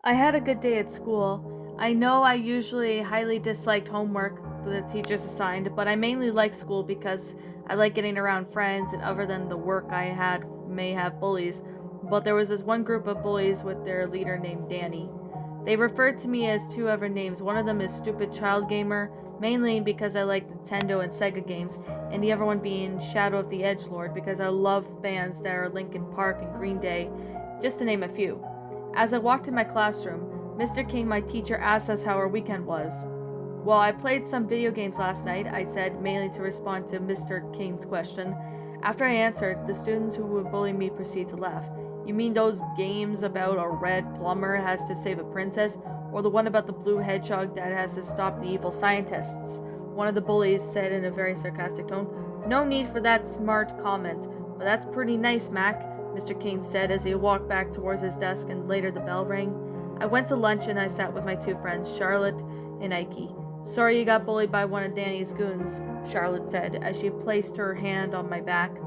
I had a good day at school. I know I usually highly disliked homework the teachers assigned, but I mainly like school because I like getting around friends, and other than the work I had may have bullies. But there was this one group of bullies with their leader named Danny. They referred to me as two other names. One of them is Stupid Child Gamer, mainly because I like Nintendo and Sega games, and the other one being Shadow of the Edgelord because I love bands that are Linkin Park and Green Day, just to name a few. As I walked in my classroom, Mr. King, my teacher, asked us how our weekend was. Well, I played some video games last night, I said, mainly to respond to Mr. King's question. After I answered, the students who would bully me proceeded to laugh. You mean those games about a red plumber has to save a princess, or the one about the blue hedgehog that has to stop the evil scientists? One of the bullies said in a very sarcastic tone. No need for that smart comment, but that's pretty nice, Mac, Mr. King said as he walked back towards his desk, and later the bell rang. I went to lunch and I sat with my two friends, Charlotte and Ike. Sorry you got bullied by one of Danny's goons, Charlotte said as she placed her hand on my back.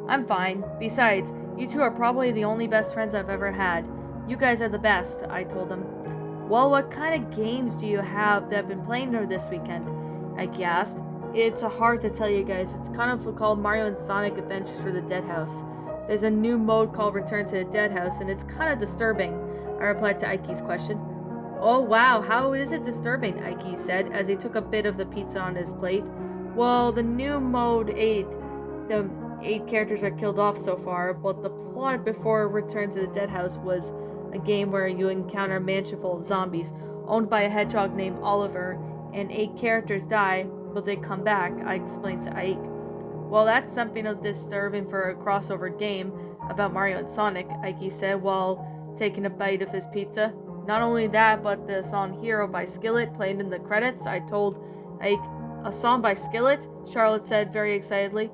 I'm fine. Besides, you two are probably the only best friends I've ever had. You guys are the best, I told them. Well, what kind of games do you have that have been playing there this weekend? Ike asked. It's hard to tell you guys. It's kind of called Mario and Sonic Adventures for the Dead House. There's a new mode called Return to the Dead House, and it's kind of disturbing, I replied to Ike's question. Oh wow, how is it disturbing? Ike said as he took a bit of the pizza on his plate. Well, the new mode 8, the 8 characters are killed off so far, but the plot before Return to the Dead House was a game where you encounter a mansion full of zombies owned by a hedgehog named Oliver, and 8 characters die, but they come back, I explained to Ike. Well, that's something of disturbing for a crossover game about Mario and Sonic, Ike said while taking a bite of his pizza. Not only that, but the song Hero by Skillet played in the credits. I told Ike, a song by Skillet? Charlotte said very excitedly.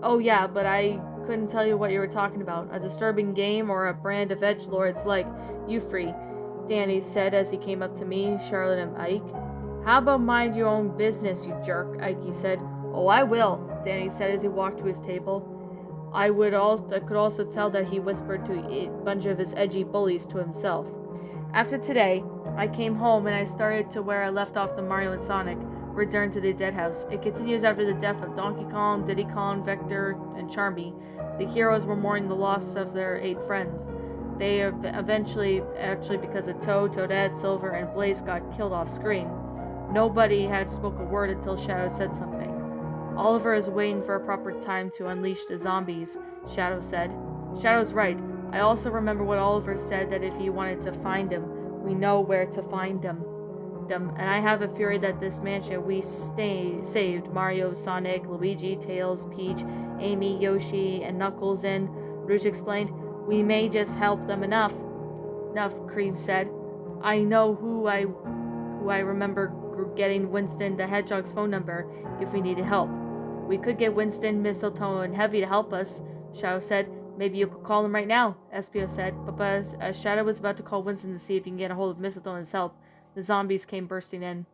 Oh yeah, but I couldn't tell you what you were talking about. A disturbing game or a brand of edgelords like you free, Danny said as he came up to me, Charlotte, and Ike. How about mind your own business, you jerk, Ike said. Oh, I will, Danny said as he walked to his table. I could also tell that he whispered to a bunch of his edgy bullies to himself. After today, I came home and I started to where I left off the Mario and Sonic Return to the Dead House. It continues after the death of Donkey Kong, Diddy Kong, Vector, and Charmy. The heroes were mourning the loss of their 8 friends. They eventually, actually because of Toad, Toadette, Silver, and Blaze got killed off screen. Nobody had spoke a word until Shadow said something. Oliver is waiting for a proper time to unleash the zombies, Shadow said. Shadow's right. I also remember what Oliver said, that if he wanted to find him, we know where to find him. And I have a theory that this mansion we saved Mario, Sonic, Luigi, Tails, Peach, Amy, Yoshi, and Knuckles in, Rouge explained. We may just help them enough, Cream said. I know who I remember getting Winston the Hedgehog's phone number if we needed help. We could get Winston, Mistletoe, and Heavy to help us, Shadow said. Maybe you could call him right now, Espio said, but as Shadow was about to call Winston to see if he can get a hold of Mistletoe and his help, the zombies came bursting in.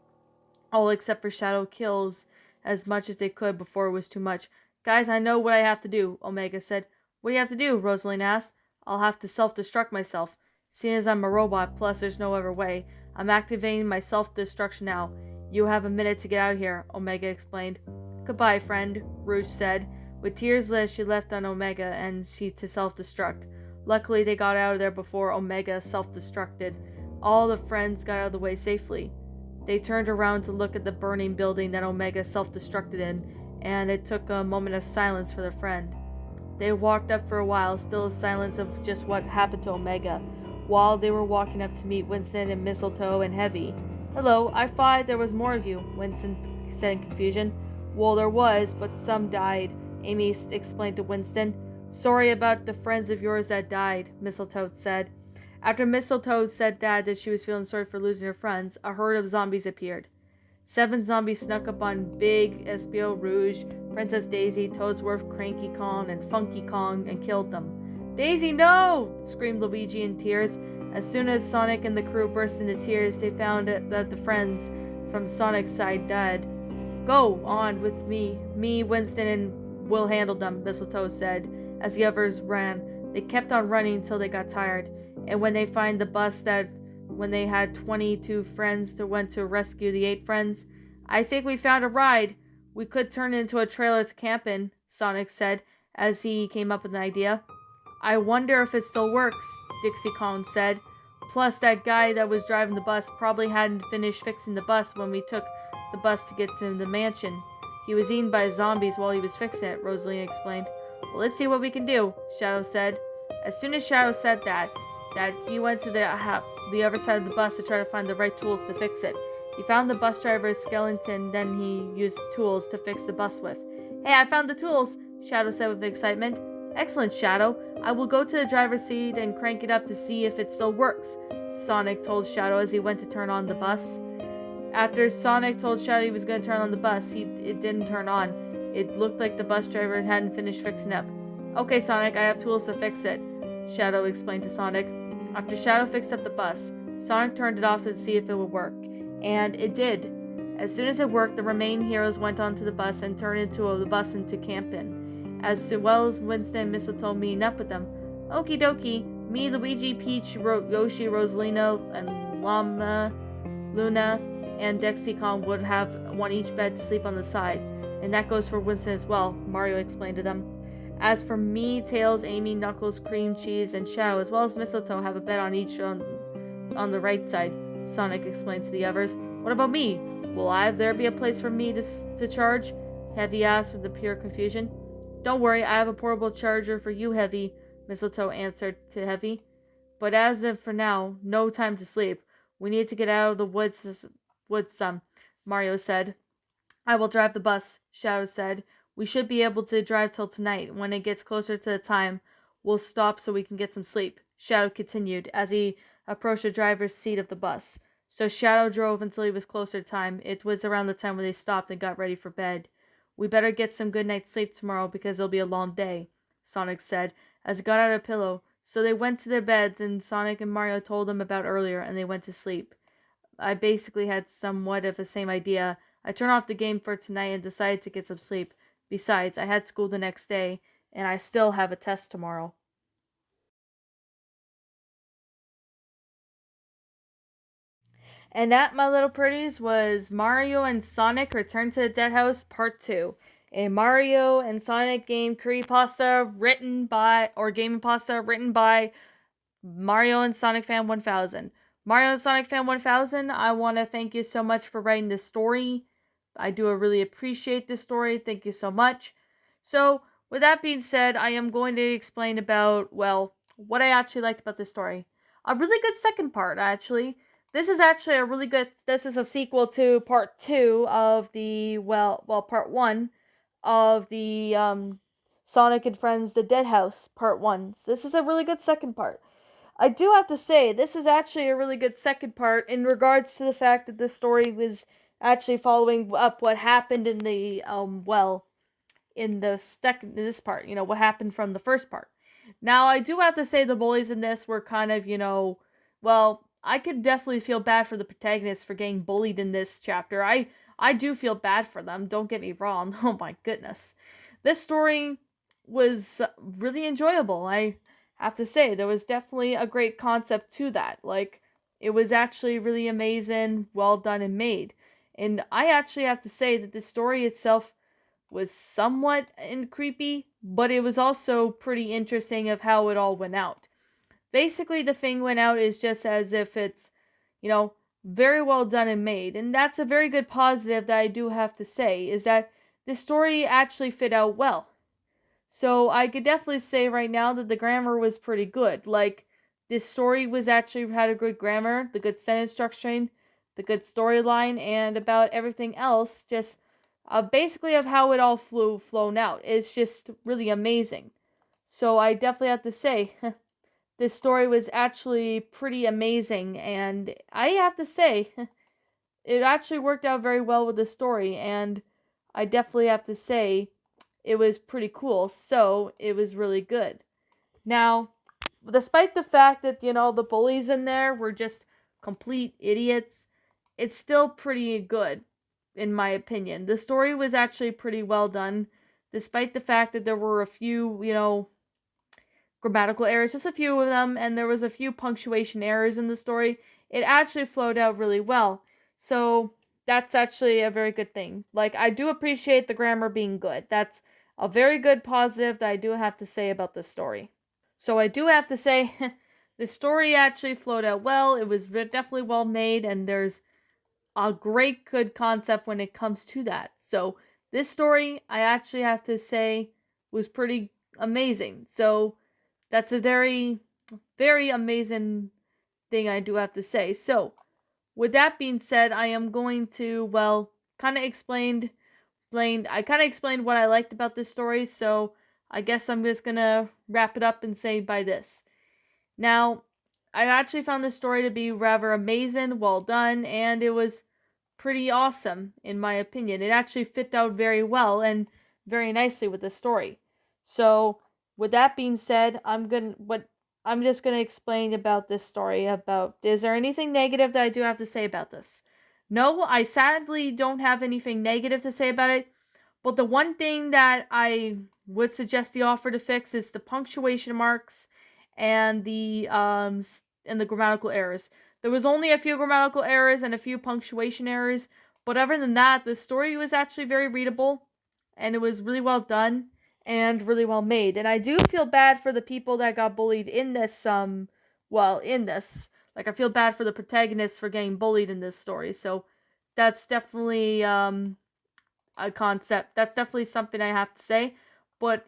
All except for Shadow kills as much as they could before it was too much. Guys, I know what I have to do, Omega said. What do you have to do? Rosaline asked. I'll have to self-destruct myself. Seeing as I'm a robot, plus there's no other way, I'm activating my self-destruction now. You have a minute to get out of here, Omega explained. Goodbye, friend, Rouge said. With tears she left on Omega and she to self-destruct. Luckily, they got out of there before Omega self-destructed. All the friends got out of the way safely. They turned around to look at the burning building that Omega self-destructed in, and it took a moment of silence for their friend. They walked up for a while, still a silence of just what happened to Omega, while they were walking up to meet Winston and Mistletoe and Heavy. Hello, I thought there was more of you, Winston said in confusion. Well, there was, but some died, Amy explained to Winston. Sorry about the friends of yours that died, Mistletoe said. After Mistletoe said that she was feeling sorry for losing her friends, a herd of zombies appeared. 7 zombies snuck up on Big, Espio, Rouge, Princess Daisy, Toadsworth, Cranky Kong, and Funky Kong and killed them. Daisy, no! Screamed Luigi in tears. As soon as Sonic and the crew burst into tears, they found that the friends from Sonic's side died. Go on with me. Me, Winston, and we'll handle them, Mistletoe said, as the others ran. They kept on running until they got tired, and when they find the bus that when they had 22 friends that went to rescue the 8 friends. I think we found a ride. We could turn it into a trailer to camp in, Sonic said as he came up with an idea. I wonder if it still works, Dixie Kong said. Plus, that guy that was driving the bus probably hadn't finished fixing the bus when we took the bus to get to the mansion. He was eaten by zombies while he was fixing it, Rosalina explained. Well, let's see what we can do, Shadow said. As soon as Shadow said that he went to the other side of the bus to try to find the right tools to fix it. He found the bus driver's skeleton, then he used tools to fix the bus with. Hey, I found the tools, Shadow said with excitement. Excellent, Shadow. I will go to the driver's seat and crank it up to see if it still works, Sonic told Shadow as he went to turn on the bus. After Sonic told Shadow he was going to turn on the bus, it didn't turn on. It looked like the bus driver hadn't finished fixing it up. Okay, Sonic, I have tools to fix it, Shadow explained to Sonic. After Shadow fixed up the bus, Sonic turned it off to see if it would work. And it did. As soon as it worked, the remaining heroes went onto the bus and turned the bus into camping, as well as Winston and Mistletoe meeting up with them. Okie dokie, me, Luigi, Peach, Yoshi, Rosalina, and Luna, and Dixie Kong would have one each bed to sleep on the side, and that goes for Winston as well, Mario explained to them. As for me, Tails, Amy, Knuckles, Cream Cheese, and Shadow, as well as Mistletoe, have a bed on each on the right side, Sonic explained to the others. What about me? Will there be a place for me to charge? Heavy asked with pure confusion. Don't worry, I have a portable charger for you, Heavy, Mistletoe answered to Heavy. But as of for now, no time to sleep. We need to get out of the woods some, Mario said. I will drive the bus, Shadow said. We should be able to drive till tonight. When it gets closer to the time, we'll stop so we can get some sleep, Shadow continued as he approached the driver's seat of the bus. So Shadow drove until he was closer to time. It was around the time when they stopped and got ready for bed. We better get some good night's sleep tomorrow because it'll be a long day, Sonic said as he got out a pillow. So they went to their beds and Sonic and Mario told them about earlier and they went to sleep. I basically had somewhat of the same idea. I turned off the game for tonight and decided to get some sleep. Besides, I had school the next day, and I still have a test tomorrow. And that, my little pretties, was Mario and Sonic Return to the Dead House Part 2. A Mario and Sonic game creepypasta written by Mario and Sonic Fan 1000. Mario and Sonic Fan 1000, I want to thank you so much for writing this story. I do really appreciate this story. Thank you so much. So, with that being said, I am going to explain about, what I actually liked about this story. A really good second part, actually. This is actually this is a sequel to part 2 of part 1 of the, Sonic and Friends The Dead House, part 1. So this is a really good second part. I do have to say, this is actually a really good second part in regards to the fact that this story was actually following up what happened in the, in this part, what happened from the first part. Now, I do have to say the bullies in this were kind of, I could definitely feel bad for the protagonists for getting bullied in this chapter. I do feel bad for them, don't get me wrong. Oh my goodness. This story was really enjoyable. I have to say, there was definitely a great concept to that. It was actually really amazing, well done and made. And I actually have to say that the story itself was somewhat creepy, but it was also pretty interesting of how it all went out. Basically, the thing went out is just as if it's, very well done and made. And that's a very good positive that I do have to say, is that the story actually fit out well. So I could definitely say right now that the grammar was pretty good. This story was actually had a good grammar, the good sentence structuring, the good storyline, and about everything else, just basically of how it all flown out. It's just really amazing. So I definitely have to say, this story was actually pretty amazing, and I have to say, it actually worked out very well with the story, and I definitely have to say, it was pretty cool, so it was really good. Now, despite the fact that, the bullies in there were just complete idiots, it's still pretty good, in my opinion. The story was actually pretty well done, despite the fact that there were a few, grammatical errors, just a few of them, and there was a few punctuation errors in the story. it actually flowed out really well. So that's actually a very good thing. Like, I do appreciate the grammar being good. That's a very good positive that I do have to say about this story. So I do have to say, the story actually flowed out well. It was definitely well made, and there's a great good concept when it comes to that. So this story, I actually have to say, was pretty amazing. So that's a very, very amazing thing I do have to say. So with that being said, I am going to, well, kind of explained what I liked about this story, so I guess I'm just gonna wrap it up and say by this. Now, I actually found this story to be rather amazing, well done, and it was pretty awesome in my opinion. It actually fit out very well and very nicely with the story. So, with that being said, I'm just gonna explain about this story. About, is there anything negative that I do have to say about this? No, I sadly don't have anything negative to say about it. But the one thing that I would suggest the author to fix is the punctuation marks and the grammatical errors. There was only a few grammatical errors and a few punctuation errors, but other than that, the story was actually very readable, and it was really well done and really well made. And I do feel bad for the people that got bullied in this in this. Like, I feel bad for the protagonist for getting bullied in this story. So that's definitely a concept. That's definitely something I have to say. But,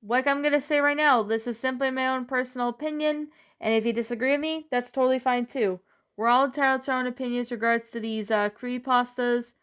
like I'm going to say right now, this is simply my own personal opinion. And if you disagree with me, that's totally fine too. We're all entitled to our own opinions regards to these creepypastas.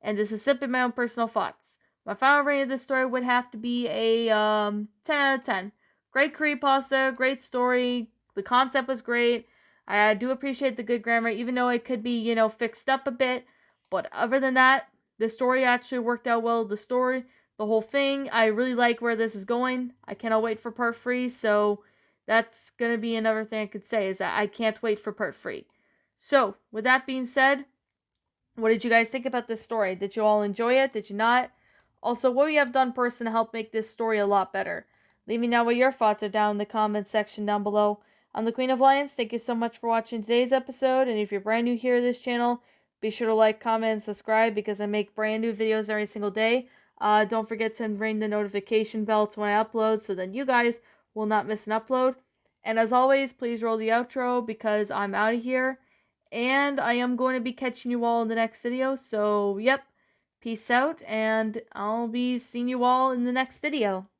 And this is simply my own personal thoughts. My final rating of this story would have to be a 10 out of 10. Great creepypasta, great story. The concept was great. I do appreciate the good grammar, even though it could be, fixed up a bit. But other than that, the story actually worked out well. The whole thing, I really like where this is going. I cannot wait for part 3. So that's going to be another thing I could say, is that I can't wait for part 3. So, with that being said, what did you guys think about this story? Did you all enjoy it? Did you not? Also, what would you have done person to help make this story a lot better? Leave me know what your thoughts are down in the comments section down below. I'm the Queen of Lions. Thank you so much for watching today's episode. And if you're brand new here to this channel, be sure to like, comment, and subscribe because I make brand new videos every single day. Don't forget to ring the notification bell to when I upload so then you guys will not miss an upload. And as always, please roll the outro because I'm out of here. And I am going to be catching you all in the next video. So, yep. Peace out, and I'll be seeing you all in the next video.